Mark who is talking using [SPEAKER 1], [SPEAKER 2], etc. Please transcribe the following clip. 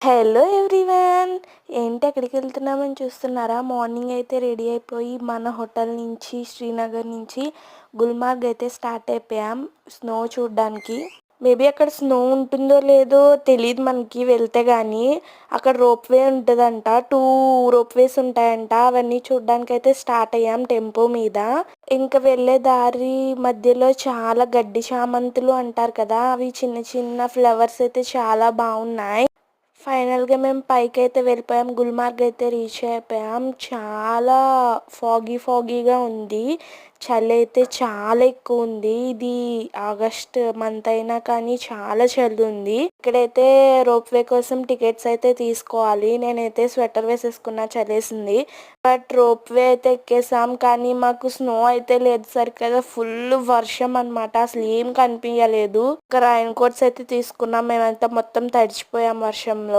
[SPEAKER 1] Hello everyone. ఏంటి ఎక్కడికి వెళ్తున్నామని చూస్తున్నారా? మార్నింగ్ అయితే రెడీ అయిపోయి మన హోటల్ నుంచి శ్రీనగర్ నుంచి గుల్మార్గ్ అయితే స్టార్ట్ అయిపోయాం స్నో చూడడానికి. మేబీ అక్కడ స్నో ఉంటుందో లేదో తెలియదు మనకి వెళ్తే కానీ. అక్కడ రోప్ వే ఉంటుందంట, 2 రోప్ వేస్ ఉంటాయంట. అవన్నీ చూడడానికి అయితే స్టార్ట్ అయ్యాం టెంపో మీద. ఇంకా వెళ్ళే దారి మధ్యలో చాలా గడ్డి చామంతులు అంటారు కదా, అవి చిన్న చిన్న ఫ్లవర్స్ అయితే చాలా బాగున్నాయి. ఫైనల్గా మేము పైకి అయితే వెళ్ళిపోయాం, గుల్మార్గ్ అయితే రీచ్ అయిపోయాం. చాలా ఫాగీగా ఉంది, చలి అయితే చాలా ఎక్కువ ఉంది. ఇది ఆగస్ట్ మంత్ అయినా కానీ చాలా చలి ఉంది. ఇక్కడైతే రోప్ వే కోసం టికెట్స్ అయితే తీసుకోవాలి. నేనైతే స్వెటర్ వేసేసుకున్నా, చలేసింది. బట్ రోప్ వే అయితే ఎక్కేసాం, కానీ మాకు స్నో అయితే లేదు సరికదా, ఫుల్ వర్షం అనమాట, అసలు ఏం కనిపించలేదు. ఒక రైన్ కోట్స్ అయితే తీసుకున్నాం, మేమంతా మొత్తం తడిచిపోయాం వర్షం